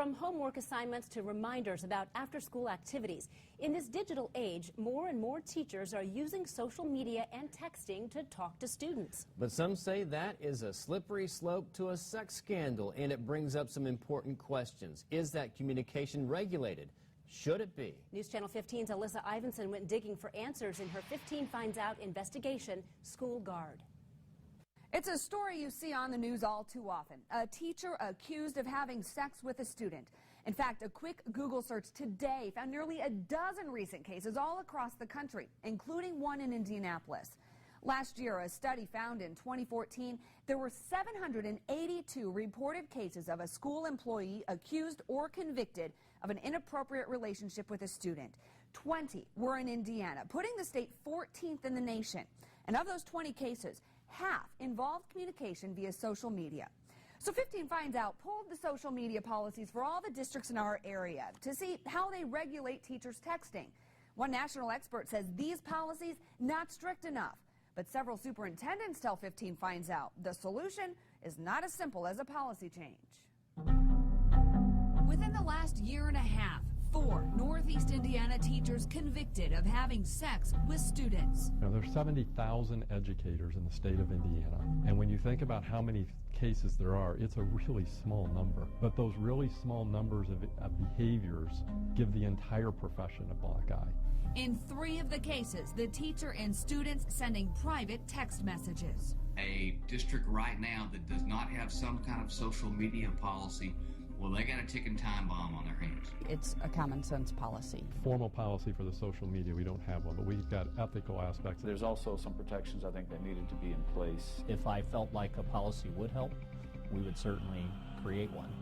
From homework assignments to reminders about after-school activities, in this digital age, more and more teachers are using social media and texting to talk to students. But some say that is a slippery slope to a sex scandal, and it brings up some important questions. Is that communication regulated? Should it be? News Channel 15's Alyssa Ivanson went digging for answers in her 15 Finds Out investigation, School Guard. It's a story you see on the news all too often. A teacher accused of having sex with a student. In fact, a quick Google search today found nearly a dozen recent cases all across the country, including one in Indianapolis. Last year, a study found in 2014 there were 782 reported cases of a school employee accused or convicted of an inappropriate relationship with a student. 20 were in Indiana, putting the state 14th in the nation. And of those 20 cases, half involved communication via social media. So 15 Finds Out pulled the social media policies for all the districts in our area to see how they regulate teachers texting. One national expert says these policies not strict enough, but several superintendents tell 15 Finds Out the solution is not as simple as a policy change. Within the last year and a half, 4 Northeast Indiana teachers convicted of having sex with students. Now, there's 70,000 educators in the state of Indiana, and when you think about how many cases there are, it's a really small number. But those really small numbers of behaviors give the entire profession a black eye. In 3 of the cases, the teacher and students sending private text messages. A district right now that does not have some kind of social media policy, well, they got a ticking time bomb on their hands. It's a common sense policy. Formal policy for the social media, we don't have one, but we've got ethical aspects. There's also some protections I think that needed to be in place. If I felt like a policy would help, we would certainly create one.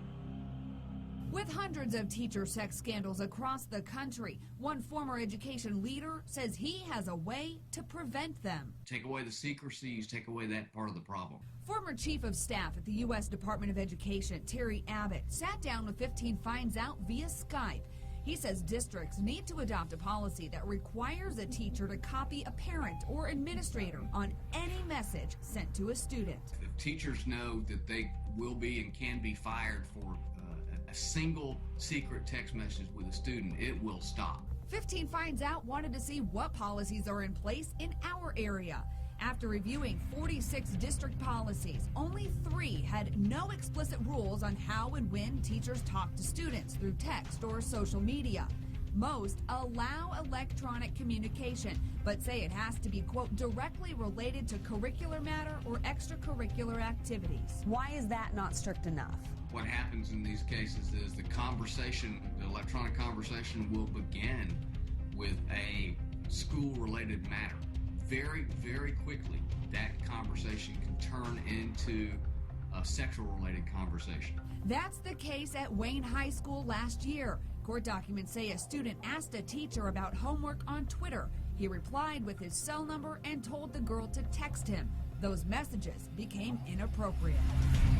With hundreds of teacher sex scandals across the country, one former education leader says he has a way to prevent them. Take away the secrecies, take away that part of the problem. Former Chief of Staff at the U.S. Department of Education, Terry Abbott, sat down with 15 Finds Out via Skype. He says districts need to adopt a policy that requires a teacher to copy a parent or administrator on any message sent to a student. If teachers know that they will be and can be fired for a single secret text message with a student, it will stop. 15 Finds Out wanted to see what policies are in place in our area. After reviewing 46 district policies, only 3 had no explicit rules on how and when teachers talk to students through text or social media. Most allow electronic communication, but say it has to be, quote, directly related to curricular matter or extracurricular activities. Why is that not strict enough? What happens in these cases is the electronic conversation will begin with a school-related matter. Very, very quickly, that conversation can turn into a sexual-related conversation. That's the case at Wayne High School last year. Court documents say a student asked a teacher about homework on Twitter. He replied with his cell number and told the girl to text him. Those messages became inappropriate.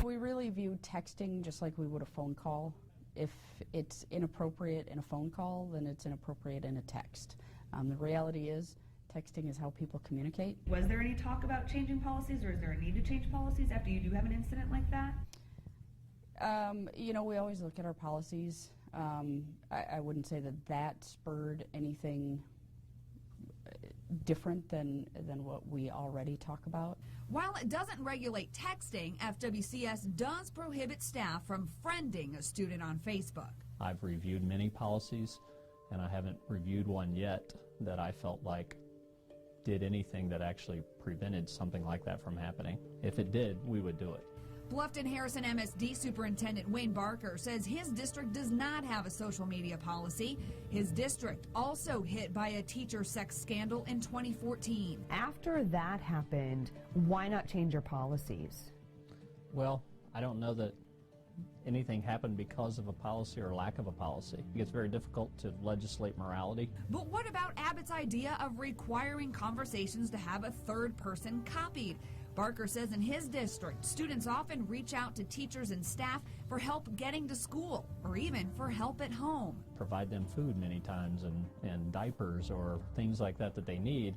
We really view texting just like we would a phone call. If it's inappropriate in a phone call, then it's inappropriate in a text. The reality is, texting is how people communicate. Was there any talk about changing policies, or is there a need to change policies after you do have an incident like that? You know, we always look at our policies. I wouldn't say that spurred anything different than what we already talk about. While it doesn't regulate texting, FWCS does prohibit staff from friending a student on Facebook. I've reviewed many policies, and I haven't reviewed one yet that I felt like did anything that actually prevented something like that from happening. If it did, we would do it. Bluffton-Harrison MSD Superintendent Wayne Barker says his district does not have a social media policy. His district also hit by a teacher sex scandal in 2014. After that happened, why not change your policies? Well, I don't know that anything happened because of a policy or lack of a policy. It's very difficult to legislate morality. But what about Abbott's idea of requiring conversations to have a third person copied? Barker says in his district, students often reach out to teachers and staff for help getting to school or even for help at home. Provide them food many times and diapers or things like that they need.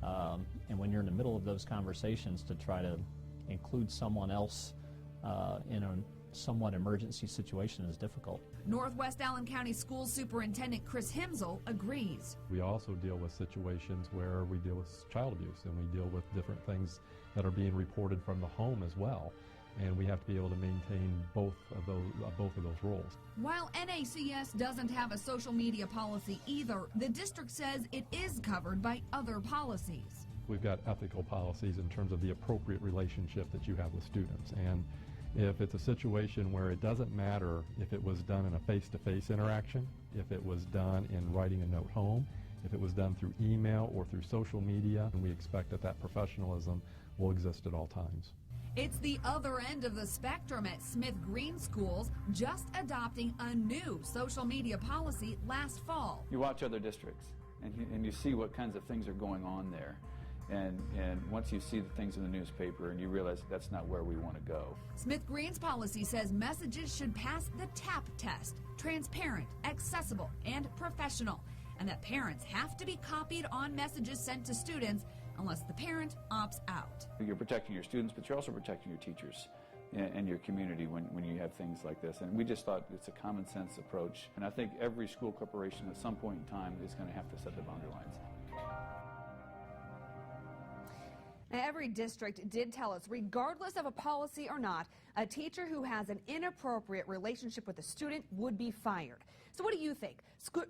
And when you're in the middle of those conversations, to try to include someone else in a somewhat emergency situation is difficult. Northwest Allen County School Superintendent Chris Himsel agrees. We also deal with situations where we deal with child abuse, and we deal with different things that are being reported from the home as well. And we have to be able to maintain both of those roles. While NACS doesn't have a social media policy either, the district says it is covered by other policies. We've got ethical policies in terms of the appropriate relationship that you have with students. And if it's a situation where it doesn't matter if it was done in a face-to-face interaction, if it was done in writing a note home, if it was done through email or through social media, and we expect that professionalism will exist at all times. It's the other end of the spectrum at Smith Green Schools, just adopting a new social media policy last fall. You watch other districts, and you see what kinds of things are going on there. And once you see the things in the newspaper and you realize that's not where we want to go. Smith Green's policy says messages should pass the TAP test, transparent, accessible, and professional, and that parents have to be copied on messages sent to students unless the parent opts out. You're protecting your students, but you're also protecting your teachers and your community when you have things like this. And we just thought it's a common sense approach. And I think every school corporation at some point in time is going to have to set the boundary lines. Now, every district did tell us, regardless of a policy or not, a teacher who has an inappropriate relationship with a student would be fired. So what do you think?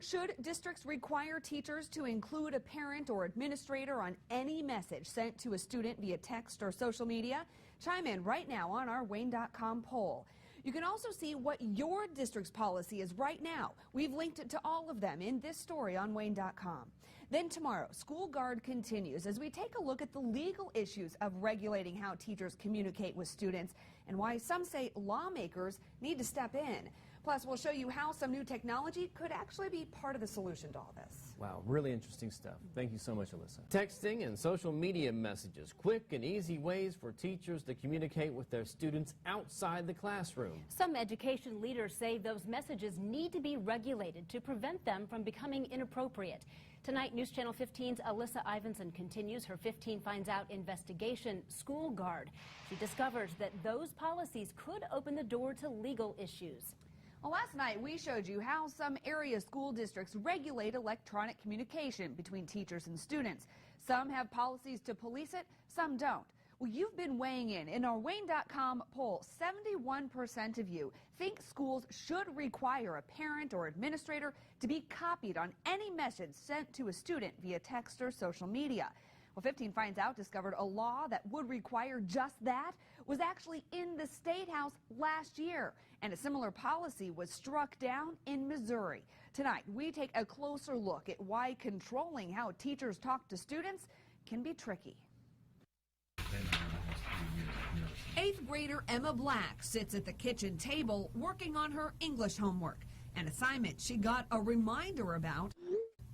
Should districts require teachers to include a parent or administrator on any message sent to a student via text or social media? Chime in right now on our WANE.com poll. You can also see what your district's policy is right now. We've linked it to all of them in this story on WANE.com. Then tomorrow, School Guard continues as we take a look at the legal issues of regulating how teachers communicate with students and why some say lawmakers need to step in. Plus, we'll show you how some new technology could actually be part of the solution to all this. Wow, really interesting stuff. Thank you so much, Alyssa. Texting and social media messages, quick and easy ways for teachers to communicate with their students outside the classroom. Some education leaders say those messages need to be regulated to prevent them from becoming inappropriate. Tonight, News Channel 15's Alyssa Ivinson continues her 15 Finds Out investigation, School Guard. She discovers that those policies could open the door to legal issues. Well, last night we showed you how some area school districts regulate electronic communication between teachers and students. Some have policies to police it, some don't. Well, you've been weighing in. In our WANE.com poll, 71% of you think schools should require a parent or administrator to be copied on any message sent to a student via text or social media. Well, 15 Finds Out discovered a law that would require just that was actually in the State House last year, and a similar policy was struck down in Missouri. Tonight, we take a closer look at why controlling how teachers talk to students can be tricky. 8th grader Emma Black sits at the kitchen table working on her English homework, an assignment she got a reminder about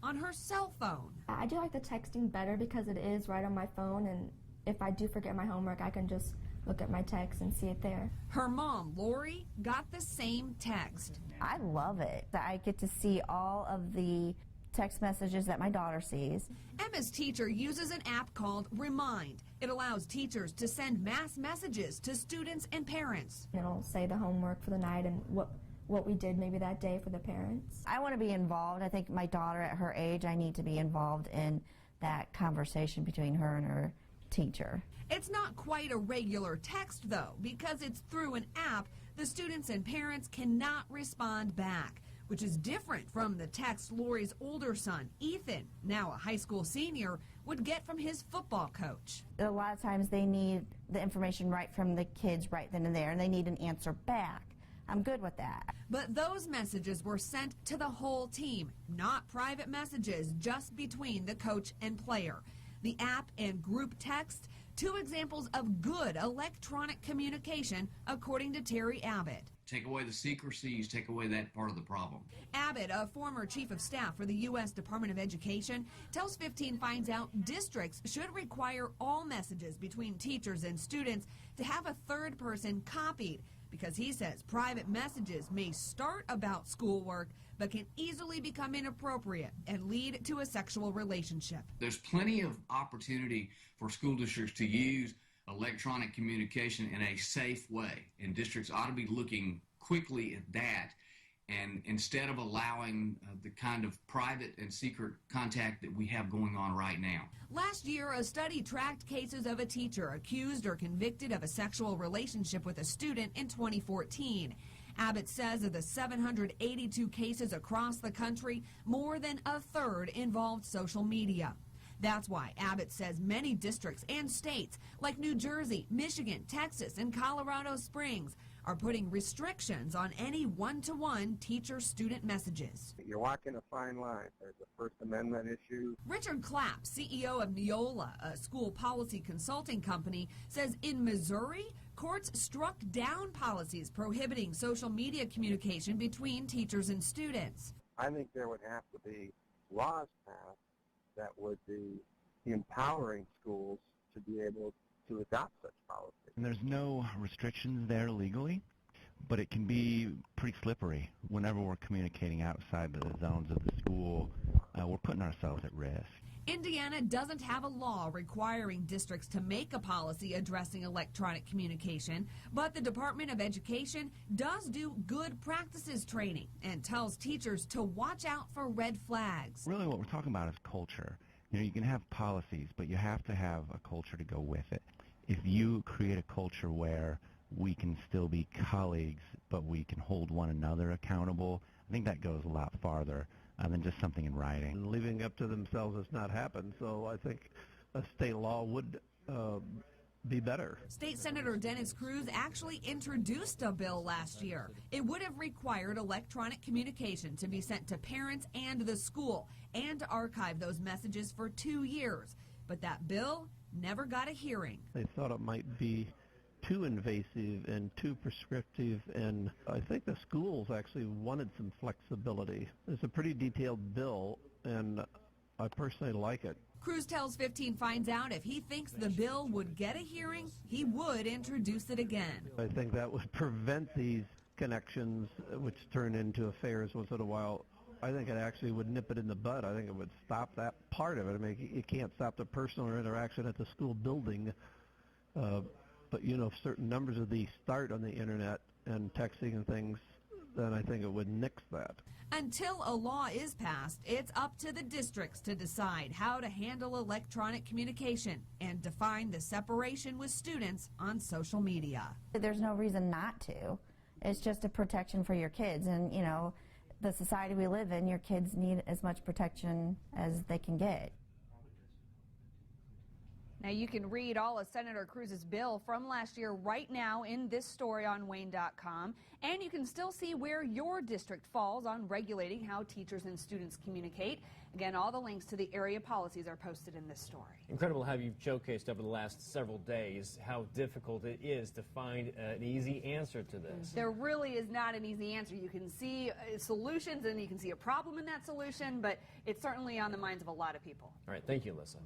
on her cell phone. I do like the texting better because it is right on my phone, and if I do forget my homework, I can just look at my text and see it there. Her mom, Lori, got the same text. I love it. I get to see all of the text messages that my daughter sees. Emma's teacher uses an app called Remind. It allows teachers to send mass messages to students and parents. It'll say the homework for the night and what we did maybe that day for the parents. I want to be involved. I think my daughter at her age, I need to be involved in that conversation between her and her teacher. It's not quite a regular text, though, because it's through an app. The students and parents cannot respond back, which is different from the text Lori's older son, Ethan, now a high school senior, would get from his football coach. A lot of times they need the information right from the kids right then and there, and they need an answer back. I'm good with that. But those messages were sent to the whole team, not private messages just between the coach and player. The app and group text, two examples of good electronic communication, according to Terry Abbott. Take away the secrecies, take away that part of the problem. Abbott, a former chief of staff for the U.S. Department of Education, tells 15 Finds Out districts should require all messages between teachers and students to have a third person copied, because he says private messages may start about schoolwork but can easily become inappropriate and lead to a sexual relationship. There's plenty of opportunity for school districts to use electronic communication in a safe way, and districts ought to be looking quickly at that, and instead of allowing the kind of private and secret contact that we have going on right now. Last year, a study tracked cases of a teacher accused or convicted of a sexual relationship with a student in 2014. Abbott says of the 782 cases across the country, more than a third involved social media. That's why Abbott says many districts and states like New Jersey, Michigan, Texas, and Colorado Springs are putting restrictions on any one-to-one teacher-student messages. You're walking a fine line. There's a First Amendment issue. Richard Clapp, CEO of Neola, a school policy consulting company, says in Missouri, courts struck down policies prohibiting social media communication between teachers and students. I think there would have to be laws passed that would be empowering schools to be able to adopt such policy. And there's no restrictions there legally, but it can be pretty slippery. Whenever we're communicating outside the zones of the school, we're putting ourselves at risk. Indiana doesn't have a law requiring districts to make a policy addressing electronic communication, but the Department of Education does do good practices training and tells teachers to watch out for red flags. Really what we're talking about is culture. You know, you can have policies, but you have to have a culture to go with it. If you create a culture where we can still be colleagues, but we can hold one another accountable, I think that goes a lot farther than just something in writing. And leaving up to themselves has not happened, so I think a state law would be better. State Senator Dennis Cruz actually introduced a bill last year. It would have required electronic communication to be sent to parents and the school and to archive those messages for 2 years. But that bill never got a hearing. They thought it might be too invasive and too prescriptive, and I think the schools actually wanted some flexibility. It's a pretty detailed bill, and I personally like it. Cruz tells 15 Finds Out if he thinks the bill would get a hearing, he would introduce it again. I think that would prevent these connections, which turn into affairs once in a while. I think it actually would nip it in the bud. I think it would stop that part of it. I mean, you can't stop the personal interaction at the school building, but you know, if certain numbers of these start on the internet and texting and things, then I think it would nix that. Until a law is passed, it's up to the districts to decide how to handle electronic communication and define the separation with students on social media. There's no reason not to. It's just a protection for your kids, and you know, the society we live in, your kids need as much protection as they can get. Now, you can read all of Senator Cruz's bill from last year right now in this story on WANE.com, and you can still see where your district falls on regulating how teachers and students communicate. Again, all the links to the area policies are posted in this story. Incredible how you've showcased over the last several days how difficult it is to find an easy answer to this. There really is not an easy answer. You can see solutions and you can see a problem in that solution, but it's certainly on the minds of a lot of people. All right, thank you, Alyssa.